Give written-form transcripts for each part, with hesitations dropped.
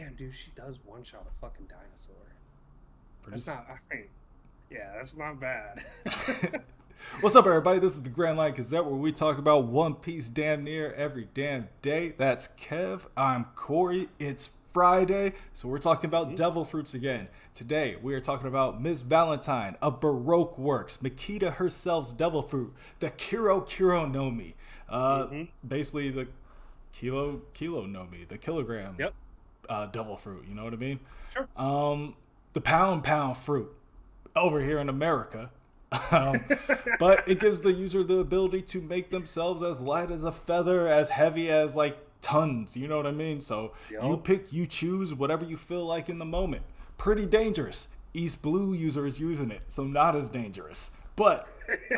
damn, dude, she does one shot a fucking dinosaur. Pretty. That's not. I mean, yeah, that's not bad. What's up, everybody? This is the Grand Line Gazette, where we talk about One Piece damn near every damn day. That's Kev. I'm Corey. It's Friday, so we're talking about Mhm. devil fruits again. Today, we are talking about Miss Valentine of Baroque Works, Makita herself's devil fruit, the Kiro-Kiro no Mi. Mhm. Basically, the kilo no Mi, the kilogram Yep. devil fruit. You know what I mean? Sure. The pound fruit over here in America. Um, but it gives the user the ability to make themselves as light as a feather, as heavy as like tons. You know what I mean? So Yup. you choose whatever you feel like in the moment. Pretty dangerous. East Blue user is using it, so not as dangerous. But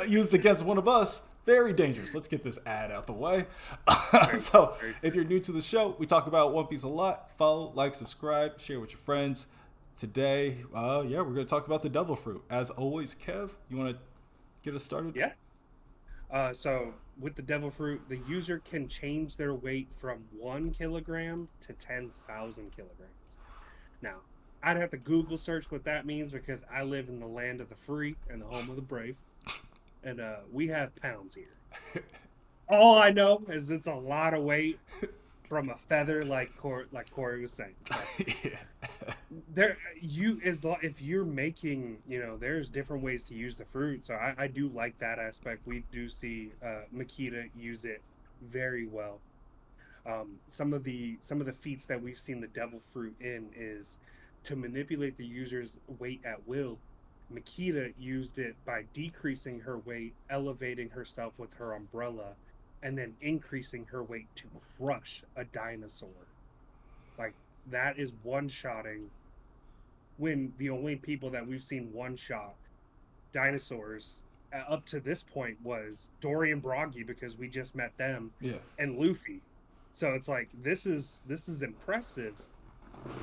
used against one of us, very dangerous. Let's get this ad out the way. Very, So, very if true. you're new to the show, we talk about One Piece a lot. Follow, like, subscribe, share with your friends. Today, we're going to talk about the devil fruit. As always, Kev, you want to get us started? Yeah. So with the devil fruit, the user can change their weight from 1 kilogram to 10,000 kilograms. Now, I'd have to Google search what that means because I live in the land of the free and the home of the brave, and we have pounds here. All I know is it's a lot of weight from a feather, like Corey was saying. So Yeah. there, if you're making, there's different ways to use the fruit. So I do like that aspect. We do see Makita use it very well. Some of the feats that we've seen the devil fruit in is to manipulate the user's weight at will. Makita used it by decreasing her weight, elevating herself with her umbrella, and then increasing her weight to crush a dinosaur. Like, that is one-shotting, when the only people that we've seen one-shot dinosaurs up to this point was Dory and Broggy, because we just met them, Yeah. and Luffy. So it's like, this is impressive.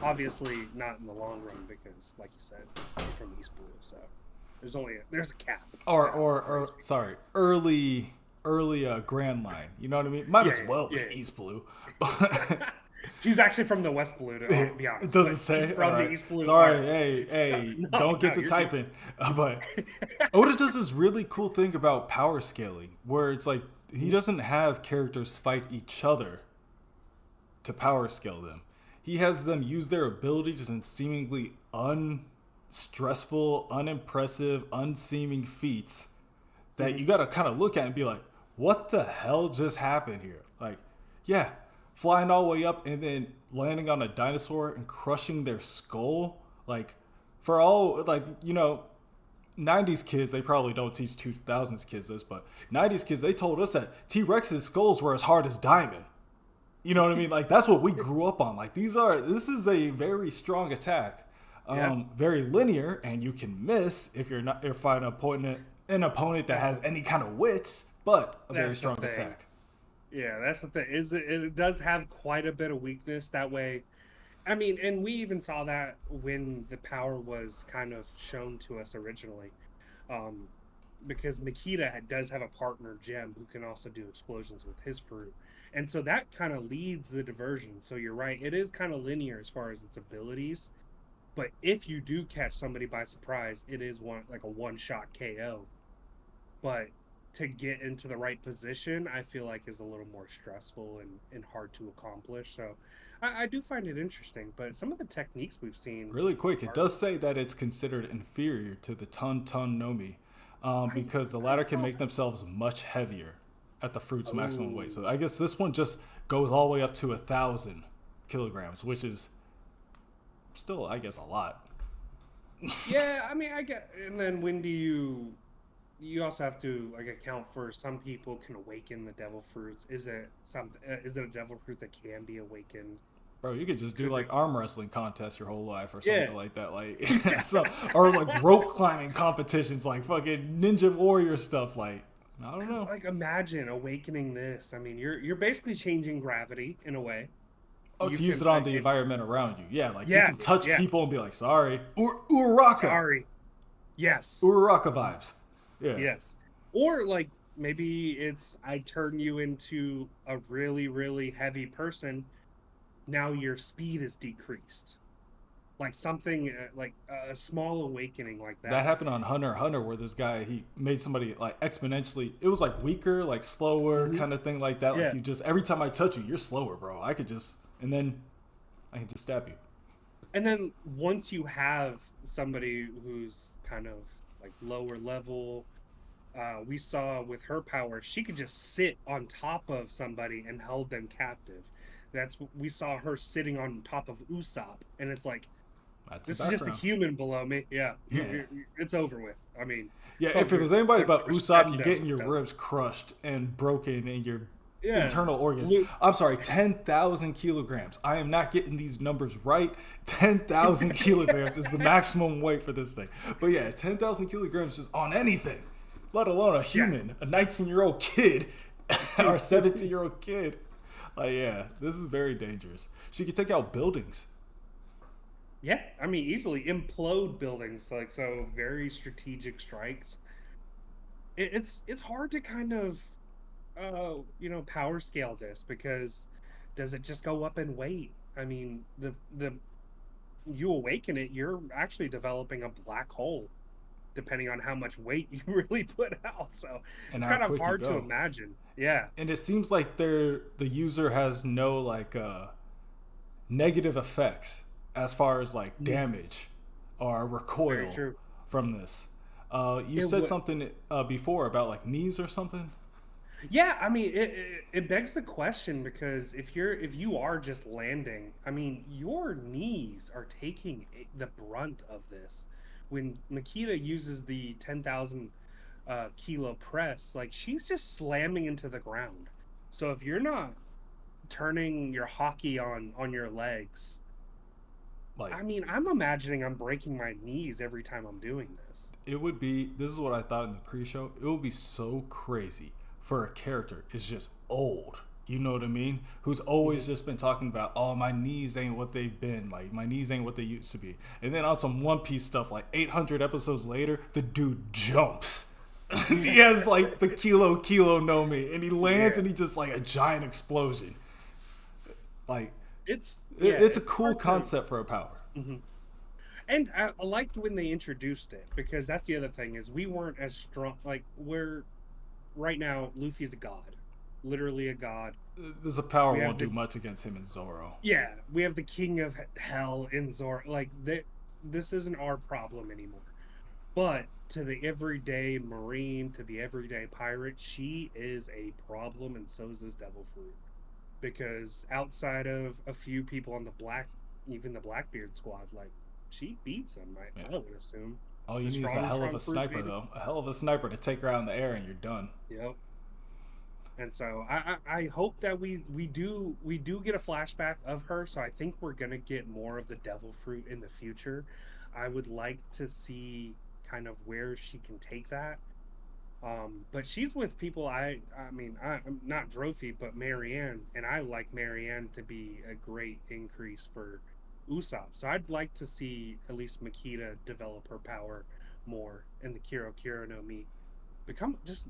Obviously not in the long run, because like you said, he's from East Blue, so there's a cap. Or sorry, early Grand Line. You know what I mean? Might Yeah, as well yeah, be East Blue. yeah. She's actually from the West Blue, to be It honest, doesn't but she's say. All from the right. East Blue Sorry. arc. So, Hey, no, don't get no, to you're good. typing. But Oda does this really cool thing about power scaling, where it's like he doesn't have characters fight each other to power scale them. He has them use their abilities in seemingly unstressful, unimpressive, unseeming feats that Mhm. you gotta kind of look at and be like, what the hell just happened here? Like, yeah, flying all the way up and then landing on a dinosaur and crushing their skull. Like, for all, like, 90s kids, they probably don't teach 2000s kids this, but 90s kids, they told us that T Rex's skulls were as hard as diamond. You know what I mean? Like, that's what we grew up on. Like, this is a very strong attack. Yeah, Very linear, and you can miss if you're fighting an opponent that that's has the any kind of wits, but a very that's the strong thing. attack. Yeah, that's the thing. It does have quite a bit of weakness that way. I mean, and we even saw that when the power was kind of shown to us originally. Um, because does have a partner, Gem, who can also do explosions with his fruit. And so that kind of leads the diversion. So you're right, it is kind of linear as far as its abilities. But if you do catch somebody by surprise, it is a one-shot KO. But to get into the right position, I feel like is a little more stressful and hard to accomplish. So I do find it interesting. But some of the techniques we've seen Really quick, it are does say that it's considered inferior to the Ton Nomi, I because the I latter can thought. make themselves much heavier at the fruit's maximum weight. So Oh. I guess this one just goes all the way up to 1,000 kilograms, which is still, I guess, a lot. Yeah, I mean, I get, and then when do you also have to like account for some people can awaken the devil fruits. Is it a devil fruit that can be awakened? Bro, you could just do Could like it? arm wrestling contests your whole life or Yeah. something like that. Like, Yeah. so, or like rope climbing competitions, like fucking Ninja Warrior stuff. Like, I don't Because know. like, imagine awakening this. I mean, you're basically changing gravity in a way. Oh, You to use can it on the if environment around you. Yeah, like you Yeah, can touch yeah. people and be like, sorry. Uraraka. Sorry. Yes. Uraraka vibes. Yeah. Yes. Or like, maybe it's I turn you into a really, really heavy person, now your speed is decreased. Like something like a small awakening like That that. happened on Hunter x Hunter, where this guy he made somebody like exponentially. It was like weaker, like slower, Hmm. kind of thing like that. Like Yeah. you just every time I touch you, you're slower, bro. I could just and then I can just stab you. And then once you have somebody who's kind of like lower level, we saw with her power, she could just sit on top of somebody and hold them captive. That's what we saw her sitting on top of Usopp, and it's like That's the this is just a background. human below me. Yeah, Yeah. it's over with. I mean, Yeah, if it totally was anybody the about Usopp, you crescendo getting your done. ribs crushed and broken and your Yeah, internal organs. Luke. I'm sorry, 10,000 kilograms. I am not getting these numbers right. 10,000 kilograms is the maximum weight for this thing. But yeah, 10,000 kilograms just on anything, let alone a Yeah. human, a 19-year-old kid or a 17-year-old kid. Like, yeah, this is very dangerous. She could take out buildings. Yeah, I mean, easily implode buildings. Like so, very strategic strikes. It's hard to kind of power scale this because does it just go up in weight? I mean, the you awaken it, you're actually developing a black hole depending on how much weight you really put out. So And it's how kind of quick you hard to go. imagine. Yeah. And it seems like the user has no like negative effects as far as like Mhm. damage or Very recoil true. from this. You It said would. something before about like knees or something. Yeah, I mean, it begs the question because if you are just landing, I mean, your knees are taking the brunt of this. When Makita uses the 10,000 kilo press, like she's just slamming into the ground. So if you're not turning your hockey on your legs, Like I mean, I'm imagining I'm breaking my knees every time I'm doing this. it would be. This is what I thought in the pre-show. It would be so crazy for a character is just old. You know what I mean? Who's always Mhm. just been talking about, oh, my knees ain't what they've been. Like, my knees ain't what they used to be. And then on some One Piece stuff, like 800 episodes later, the dude jumps. He has like the Kiro-Kiro no Mi, and he lands Yeah. and he just like a giant explosion. Like, it's a It's cool hard to. concept for a power. Mhm. And I liked when they introduced it because that's the other thing is we weren't as strong. Like we're right now, Luffy's a god, literally a god. This a power We have won't do the much against him and Zoro. yeah, we have the king of hell in Zoro. Like this isn't our problem anymore. But to the everyday marine, to the everyday pirate, she is a problem, and so is this devil fruit. Because outside of a few people on the black, even the Blackbeard squad, like she beats them. Yeah. I would assume All you the need is a hell of strong a fruit, sniper, maybe. though. A hell of a sniper to take her out in the air, and you're done. Yep. And so I hope that we do get a flashback of her. So I think we're gonna get more of the devil fruit in the future. I would like to see kind of where she can take that. But she's with people I'm not Drophy, but Marianne, and I like Marianne to be a great increase for Usopp. So I'd like to see at least Makita develop her power more in the Kiro-Kiro no Mi. Become just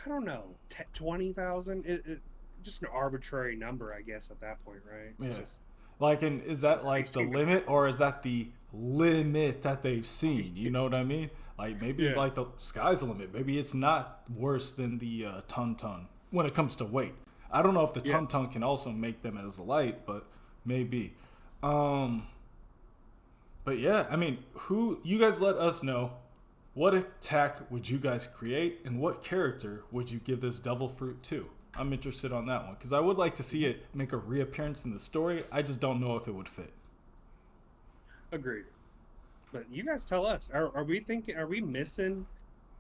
I don't know, 20,000? Just an arbitrary number, I guess, at that point, right? It's Yeah. just Like, and is that like the increasing the limit, power. or is that the limit that they've seen? You know what I mean? Like, maybe Yeah. like the sky's the limit. Maybe it's not worse than the ton ton when it comes to weight. I don't know if the Yeah. ton ton can also make them as light, but maybe. Um, but yeah, I mean, who you guys let us know what attack would you guys create and what character would you give this devil fruit to? I'm interested on that one because I would like to see it make a reappearance in the story. I just don't know if it would fit. Agreed. But you guys tell us. Are we missing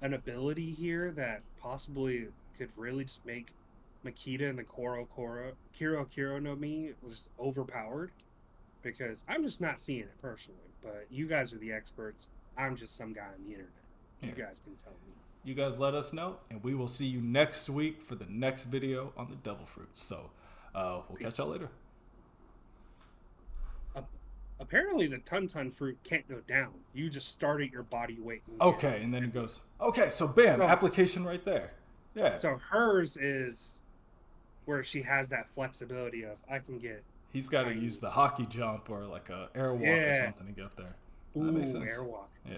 an ability here that possibly could really just make Makita and the Kiro no Mi just overpowered? Because I'm just not seeing it personally. But you guys are the experts. I'm just some guy on the internet. Yeah. You guys can tell me. You guys let us know, and we will see you next week for the next video on the devil fruits. So we'll catch y'all Peace. later. Uh, Apparently, the ton fruit can't go down. You just start at your body weight and get. Okay, and then it goes, okay, so bam, So, application right there. Yeah. so hers is where she has that flexibility of I can get He's got to use the hockey jump or like a airwalk or Yeah. something to get up there. That makes Ooh, sense. airwalk. Yeah.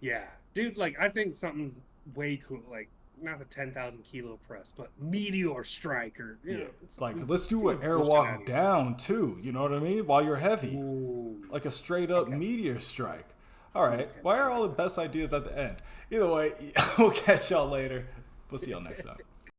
Yeah, dude. Like I think something way cool. Like not the 10,000 kilo press, but meteor strike or Yeah. Like, something. let's do Get an this bullshit out of airwalk here. down too. You know what I mean? While you're heavy. Ooh. Like a straight up Okay. meteor strike. All right. Okay. Why I are like all the that. best ideas at the end? Either way, we'll catch y'all later. We'll see y'all next time.